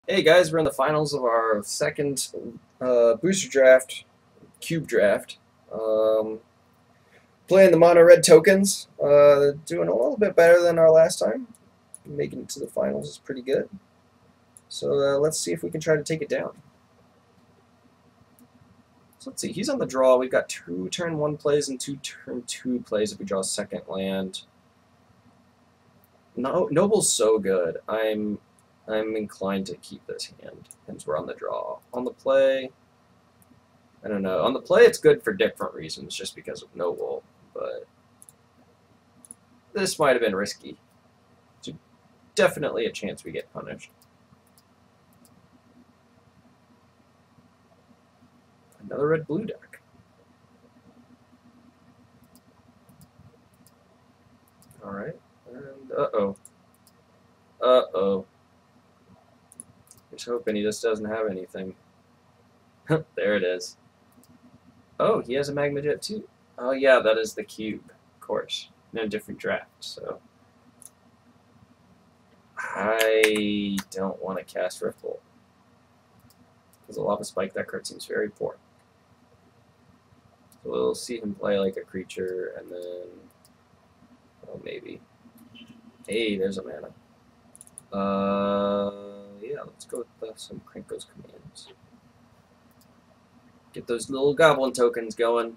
Hey guys, we're in the finals of our second booster draft, cube draft. Um, Playing the mono red tokens, doing a little bit better than our last time. Making it to the finals is pretty good. So let's see if we can try to take it down. So let's see, he's on the draw. We've got 2 turn 1 plays and 2 turn 2 plays if we draw a second land. No, Noble's so good. I'm inclined to keep this hand since we're on the draw. On the play, I don't know. On the play, it's good for different reasons, just because of Noble, but this might have been risky. There's definitely a chance we get punished. Another red-blue deck. Alright, and uh-oh. Uh-oh. Just hoping he just doesn't have anything. There it is. Oh, he has a Magma Jet too. Oh yeah, that is the cube, of course. In a different draft, so. I don't want to cast Riftbolt. Because a Lava Spike, that card seems very poor. So we'll see him play like a creature, and then... Oh, maybe. Hey, there's a mana. Yeah, let's go with some Krenko's commands. Get those little goblin tokens going.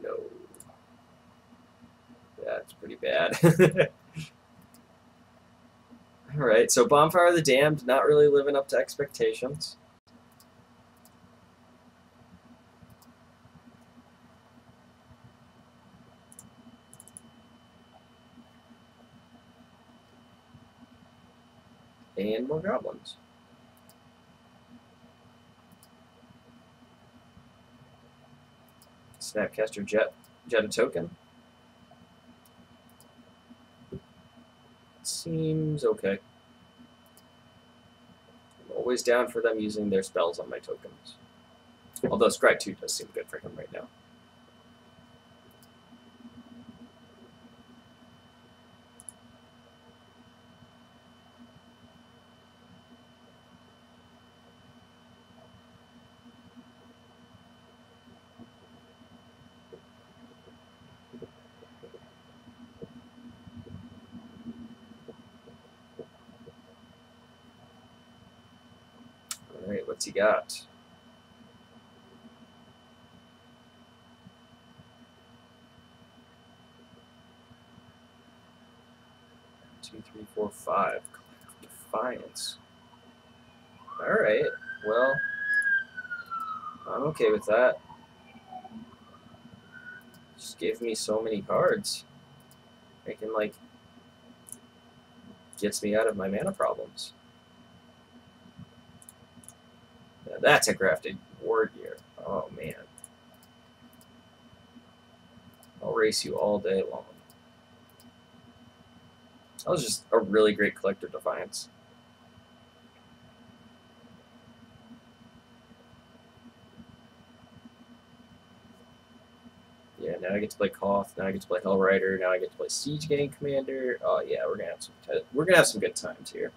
No. That's pretty bad. Alright, so Bonfire of the Damned, not really living up to expectations. And more goblins. Snapcaster Jet a token. Seems okay. I'm always down for them using their spells on my tokens. Although Scry 2 does seem good for him right now. Alright, what's he got? Two, three, four, five. Defiance. Alright, well, I'm okay with that. Just gave me so many cards. Making, like, gets me out of my mana problems. Now that's a grafted war gear. Oh, man. I'll race you all day long. That was just a really great collector Defiance. Yeah, now I get to play Koth. Now I get to play Hellrider. Now I get to play Siege Gang Commander. Oh yeah, we're gonna have some good times here.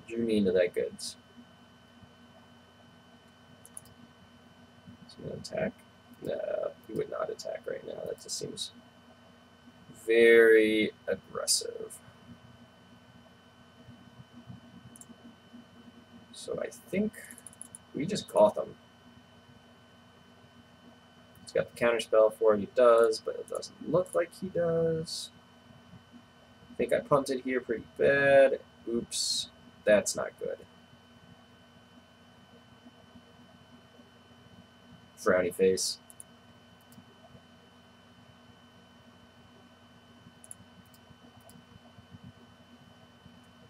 Drew me into that goods. He's gonna attack. No, he would not attack right now. That just seems very aggressive. So I think we just Koth him. He's got the counterspell for it. He does, but it doesn't look like he does. I think I punted here pretty bad. Oops, that's not good. Frowny face.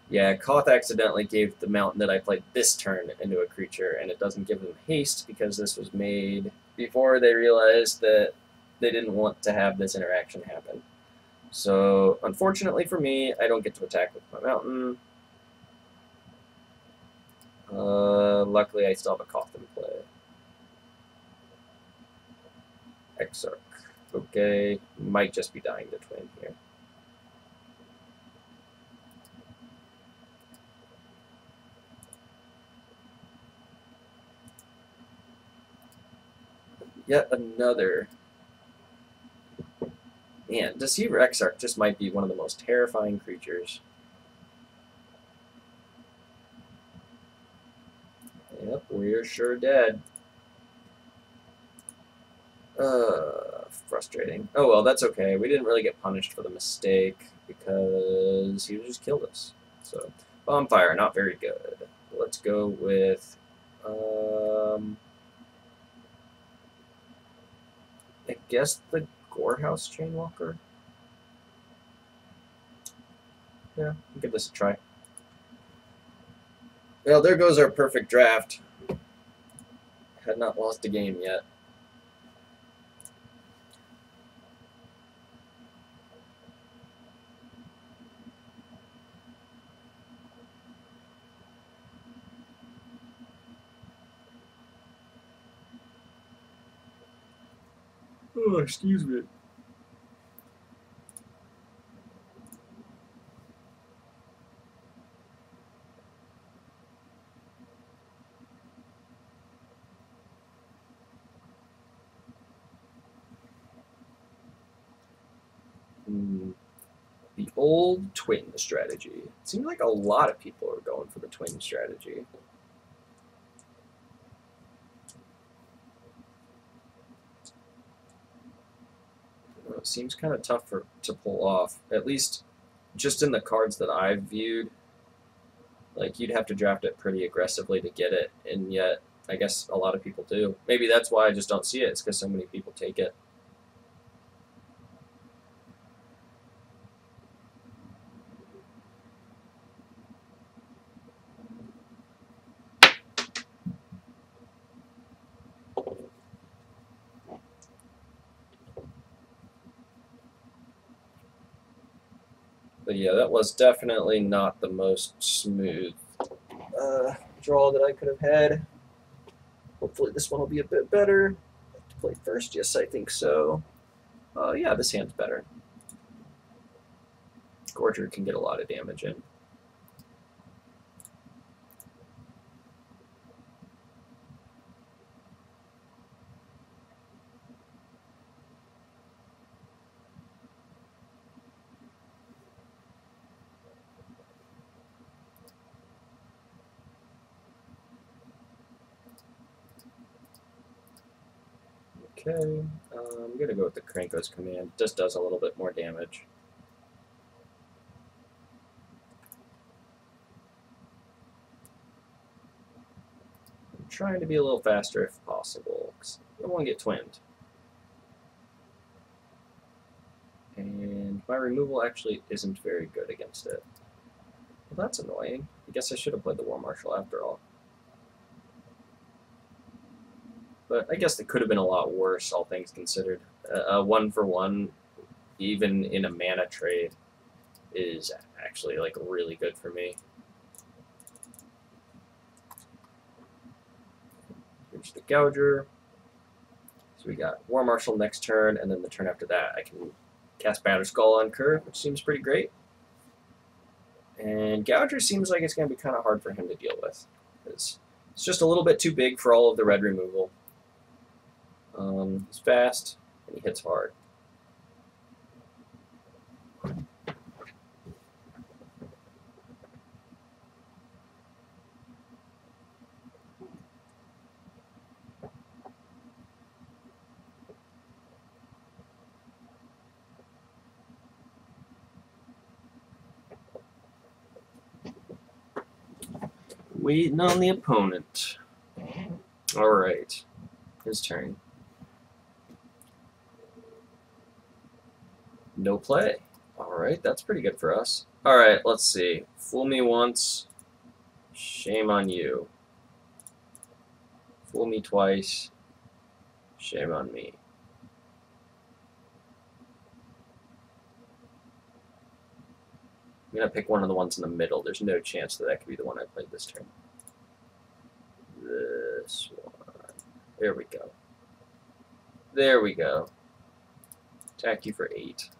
Yeah, Koth accidentally gave the mountain that I played this turn into a creature, and it doesn't give them haste because this was made before they realized that they didn't want to have this interaction happen. So, unfortunately for me, I don't get to attack with my mountain. Luckily, I still have a coffin play. Exarch. Okay, might just be dying to twin here. Yet another. Man, Deceiver Exarch just might be one of the most terrifying creatures. Yep, we're sure dead. Frustrating. Oh well, that's okay. We didn't really get punished for the mistake because he just killed us. So, bonfire, not very good. Let's go with, I guess the Gorehouse Chainwalker. Yeah, we'll give this a try. Well, there goes our perfect draft. Had not lost a game yet. Oh, excuse me. The old twin strategy. It seems like a lot of people are going for the twin strategy. It seems kind of tough to pull off, at least just in the cards that I've viewed. Like, you'd have to draft it pretty aggressively to get it, and yet I guess a lot of people do. Maybe that's why I just don't see it. It's because so many people take it. But yeah, that was definitely not the most smooth draw that I could have had. Hopefully this one will be a bit better. To play first? Yes, I think so. Yeah, this hand's better. Gorger can get a lot of damage in. Okay, I'm going to go with the Kranko's command. Just does a little bit more damage. I'm trying to be a little faster if possible, because I don't want to get twinned. And my removal actually isn't very good against it. Well, that's annoying. I guess I should have played the War Marshal after all. But I guess it could have been a lot worse, all things considered. A 1-for-1, even in a mana trade, is actually like really good for me. Here's the Gouger. So we got War Marshal next turn, and then the turn after that I can cast Batterskull on Kerr, which seems pretty great. And Gouger seems like it's going to be kind of hard for him to deal with. It's just a little bit too big for all of the red removal. He's fast, and he hits hard. Waiting on the opponent. Alright, his turn. No play. Alright, that's pretty good for us. Alright, let's see. Fool me once, shame on you. Fool me twice, shame on me. I'm going to pick one of the ones in the middle. There's no chance that that could be the one I played this turn. this one. There we go. There we go. Attack you for 8.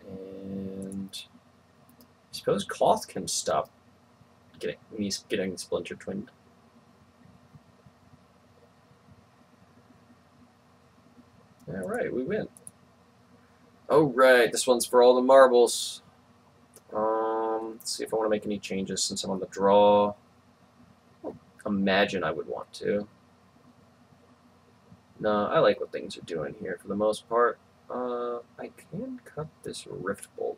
And I suppose Cloth can stop me getting Splinter Twinned. Alright, we win. Oh, right, this one's for all the marbles. Let's see if I want to make any changes since I'm on the draw. Imagine I would want to. No, I like what things are doing here for the most part. I can cut this Rift Bolt.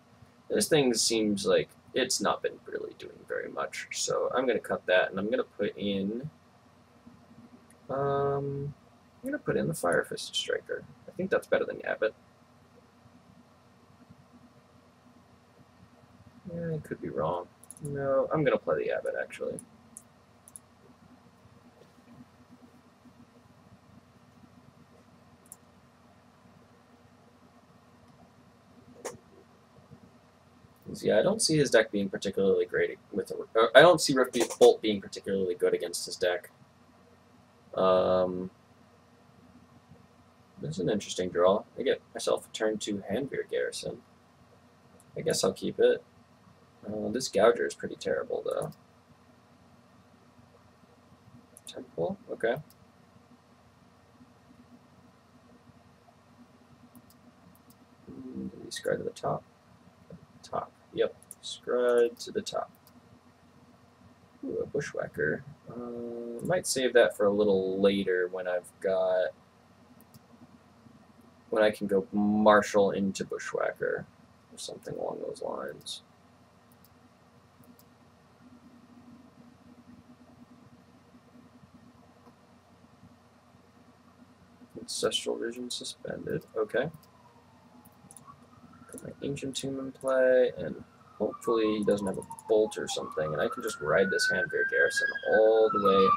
This thing seems like it's not been really doing very much, so I'm going to cut that, and I'm going to put in... I'm going to put in the Fire Fisted Striker. I think that's better than Abbott. Yeah, I could be wrong. No, I'm going to play the Abbott, actually. Yeah, I don't see his deck being particularly great with. I don't see Rift Bolt being particularly good against his deck. This is an interesting draw. I get myself a turn 2 Handveer Garrison. I guess I'll keep it. This Gouger is pretty terrible, though. Temple? Okay. Scry to the top. Top. Yep. Scry to the top. Ooh, a Bushwhacker. Might save that for a little later when I've got... when I can go Marshal into Bushwhacker, or something along those lines. Ancestral Vision suspended. Okay. Put my Ancient Tomb in play, and hopefully he doesn't have a Bolt or something, and I can just ride this Handveer Garrison all the way home.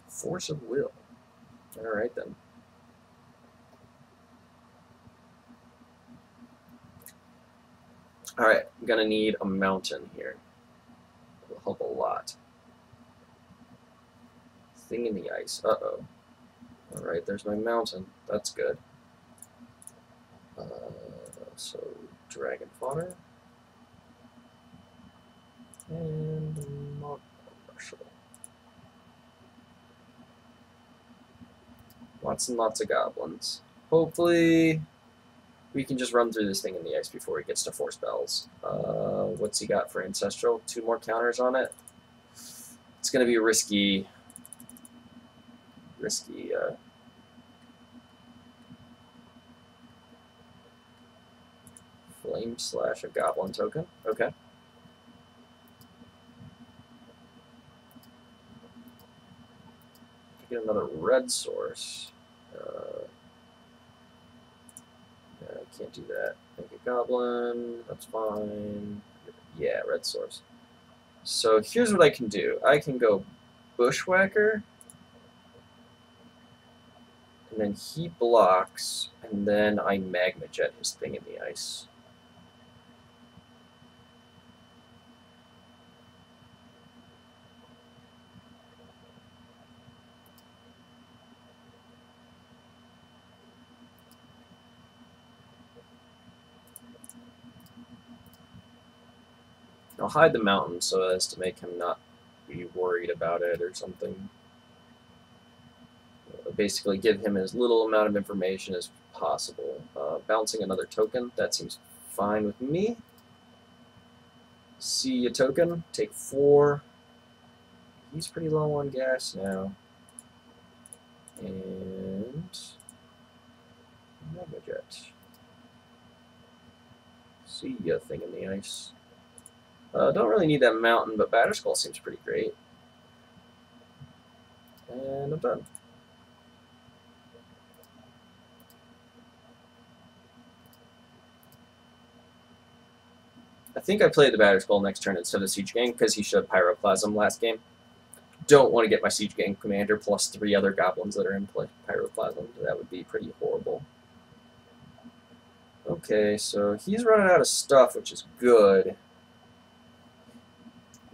Force of Will. Alright then. Alright, I'm gonna need a mountain here. It'll help a lot. Thing in the ice. Uh-oh. Alright, there's my mountain. That's good. So, Dragon Fodder. And Marshal. Lots and lots of goblins. Hopefully we can just run through this thing in the ice before he gets to 4 spells. What's he got for Ancestral? 2 more counters on it. It's going to be risky. Flame Slash, a Goblin token. Okay. Get another red source. I can't do that. Make a Goblin. That's fine. Yeah, red source. So here's what I can do. I can go Bushwhacker, and then he blocks, and then I Magma Jet his thing in the ice. I'll hide the mountain so as to make him not be worried about it or something. Basically give him as little amount of information as possible. Bouncing another token, that seems fine with me. See a token, take 4. He's pretty low on gas now. And Magma Jet. See a thing in the ice. Don't really need that mountain, but Batterskull seems pretty great. And I'm done. I think I played the Batterskull next turn instead of Siege Gang because he showed Pyroclasm last game. don't want to get my Siege Gang Commander plus 3 other goblins that are in Pyroclasm. That would be pretty horrible. Okay, so he's running out of stuff, which is good.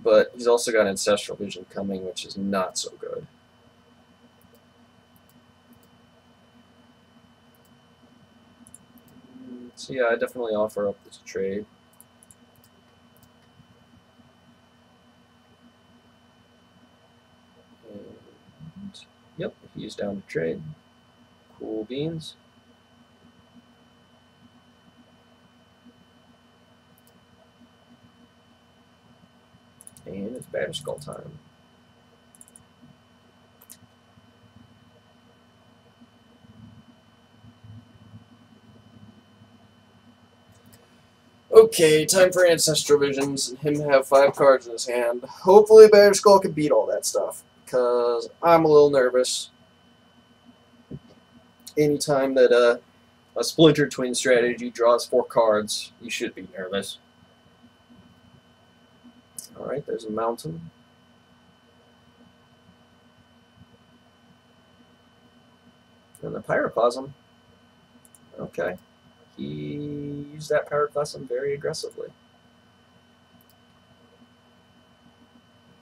But he's also got Ancestral Vision coming, which is not so good. So yeah, I definitely offer up this trade. And, yep, he's down to trade. Cool beans. And it's Batterskull time. Okay, time for Ancestral Visions and him to have 5 cards in his hand. Hopefully Batterskull can beat all that stuff, because I'm a little nervous. Anytime that a Splinter Twin strategy draws 4 cards, you should be nervous. Alright, there's a mountain. And the Pyroclasm. Okay. He used that Pyroclasm very aggressively.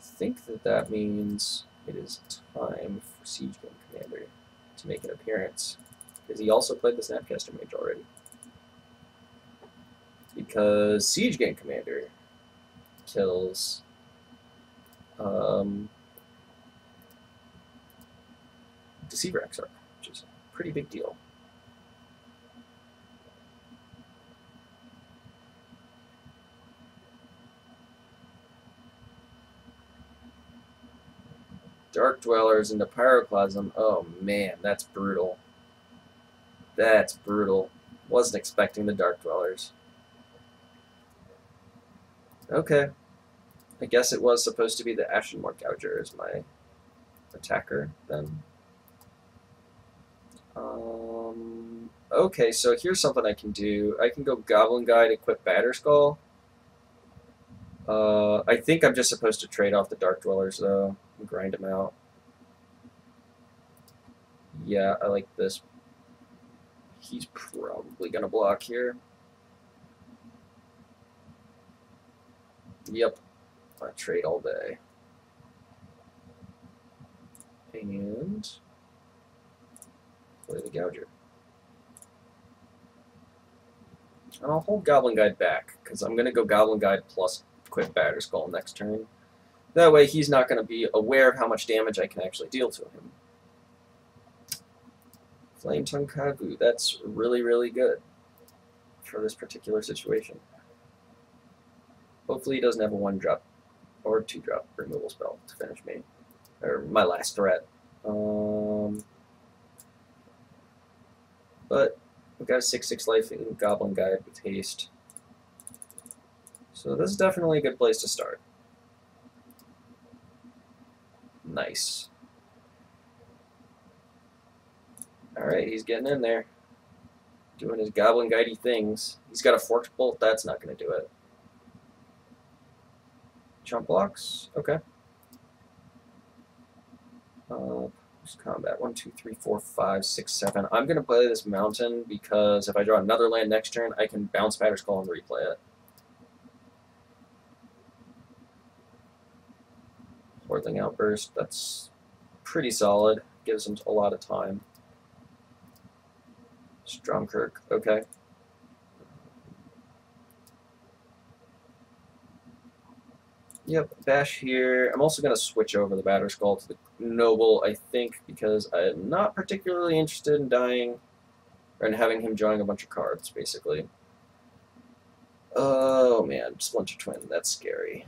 I think that means it is time for Siege Gang Commander to make an appearance. Because he also played the Snapcaster Mage already. Because Siege Gang Commander kills Deceiver Exarch, which is a pretty big deal. Dark Dwellers into Pyroclasm. Oh man, that's brutal. That's brutal. Wasn't expecting the Dark Dwellers. Okay. I guess it was supposed to be the Ashenmore Gouger as my attacker then. Okay, so here's something I can do. I can go Goblin Guide, equip Batterskull. I think I'm just supposed to trade off the Dark Dwellers, though, and grind them out. Yeah, I like this. He's probably going to block here. Yep. I trade all day. And play the Gouger. And I'll hold Goblin Guide back, because I'm going to go Goblin Guide plus equip Batterskull next turn. That way he's not going to be aware of how much damage I can actually deal to him. Flame Tongue Kagu, that's really, really good for this particular situation. Hopefully he doesn't have a 1-drop or 2-drop removal spell to finish me, or my last threat. But we've got a 6/6 life in Goblin Guide with haste. So this is definitely a good place to start. Nice. Alright, he's getting in there. Doing his Goblin Guide-y things. He's got a Forked Bolt, that's not going to do it. Chump blocks, okay. Combat 1, 2, 3, 4, 5, 6, 7. I'm going to play this mountain because if I draw another land next turn, I can bounce Batterskull and replay it. Hortling Outburst, that's pretty solid. Gives him a lot of time. Stromkirk, okay. Yep, bash here. I'm also going to switch over the Batterskull to the Noble, I think, because I'm not particularly interested in dying, or in having him drawing a bunch of cards, basically. Oh man, Splinter Twin, that's scary.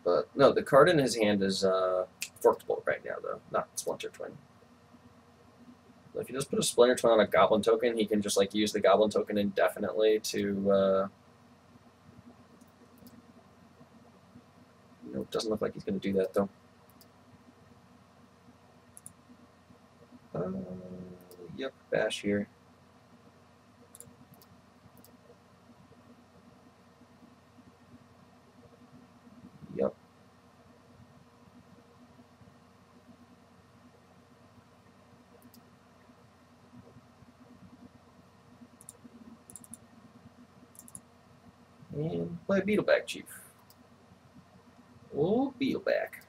But no, the card in his hand is Forked Bolt right now, though, not Splinter Twin. If you just put a Splinter Twin on a Goblin token, he can just like use the Goblin token indefinitely to. Nope, doesn't look like he's going to do that though. Yep, bash here. Yep. And play Beetleback Chief. Oh, Beetleback.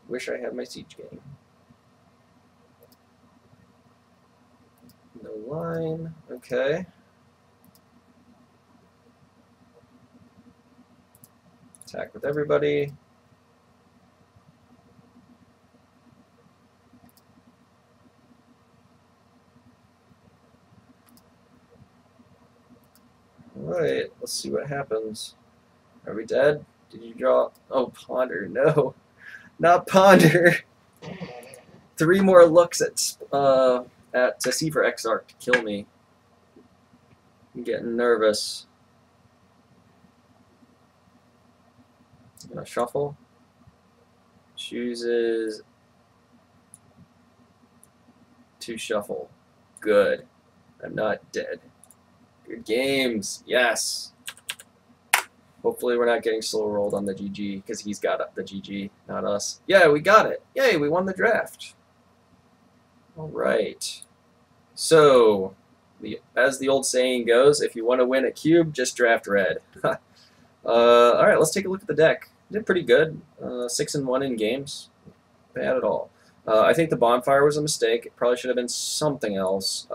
Wish I had my siege game. No line. Okay. Attack with everybody. Alright, let's see what happens. Are we dead? Did you draw? Oh, Ponder. No. Not Ponder. 3 more looks at to see for Exarch to kill me. I'm getting nervous. I'm gonna shuffle. Chooses to shuffle. Good. I'm not dead. Good games. Yes. Hopefully we're not getting slow rolled on the GG because he's got the GG, not us. Yeah, we got it. Yay, we won the draft. All right. So, as the old saying goes, if you want to win a cube, just draft red. All right, let's take a look at the deck. Did pretty good. 6-1 in games. Bad at all. I think the bonfire was a mistake. It probably should have been something else.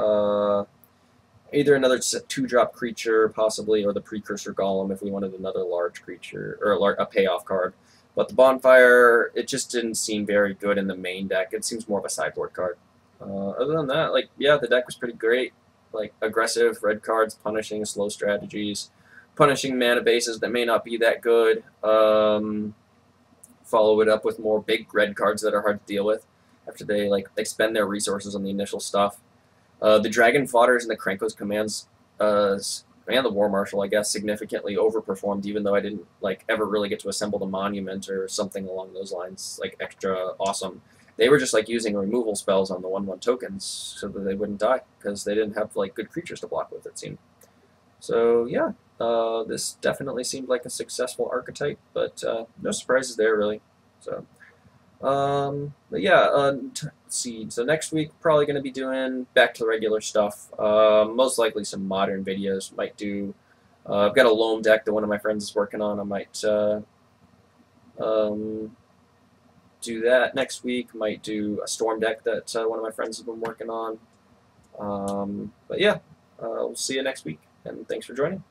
Either another 2-drop creature, possibly, or the precursor golem if we wanted another large creature, or a payoff card. But the bonfire, it just didn't seem very good in the main deck. It seems more of a sideboard card. Other than that, like, yeah, the deck was pretty great. Like, aggressive red cards, punishing slow strategies, punishing mana bases that may not be that good. Follow it up with more big red cards that are hard to deal with after they expend their resources on the initial stuff. The Dragon Fodders and the Krankos commands and the War Marshal, I guess, significantly overperformed, even though I didn't ever really get to assemble the Monument or something along those lines, extra awesome. They were just using removal spells on the 1/1 tokens so that they wouldn't die because they didn't have good creatures to block with, it seemed. So yeah, this definitely seemed like a successful archetype, but no surprises there really. So. But yeah, let's see. So next week, probably going to be doing back to the regular stuff. Most likely some modern videos. Might do. I've got a loam deck that one of my friends is working on. I might do that next week. Might do a storm deck that one of my friends has been working on. But yeah, we'll see you next week, and thanks for joining.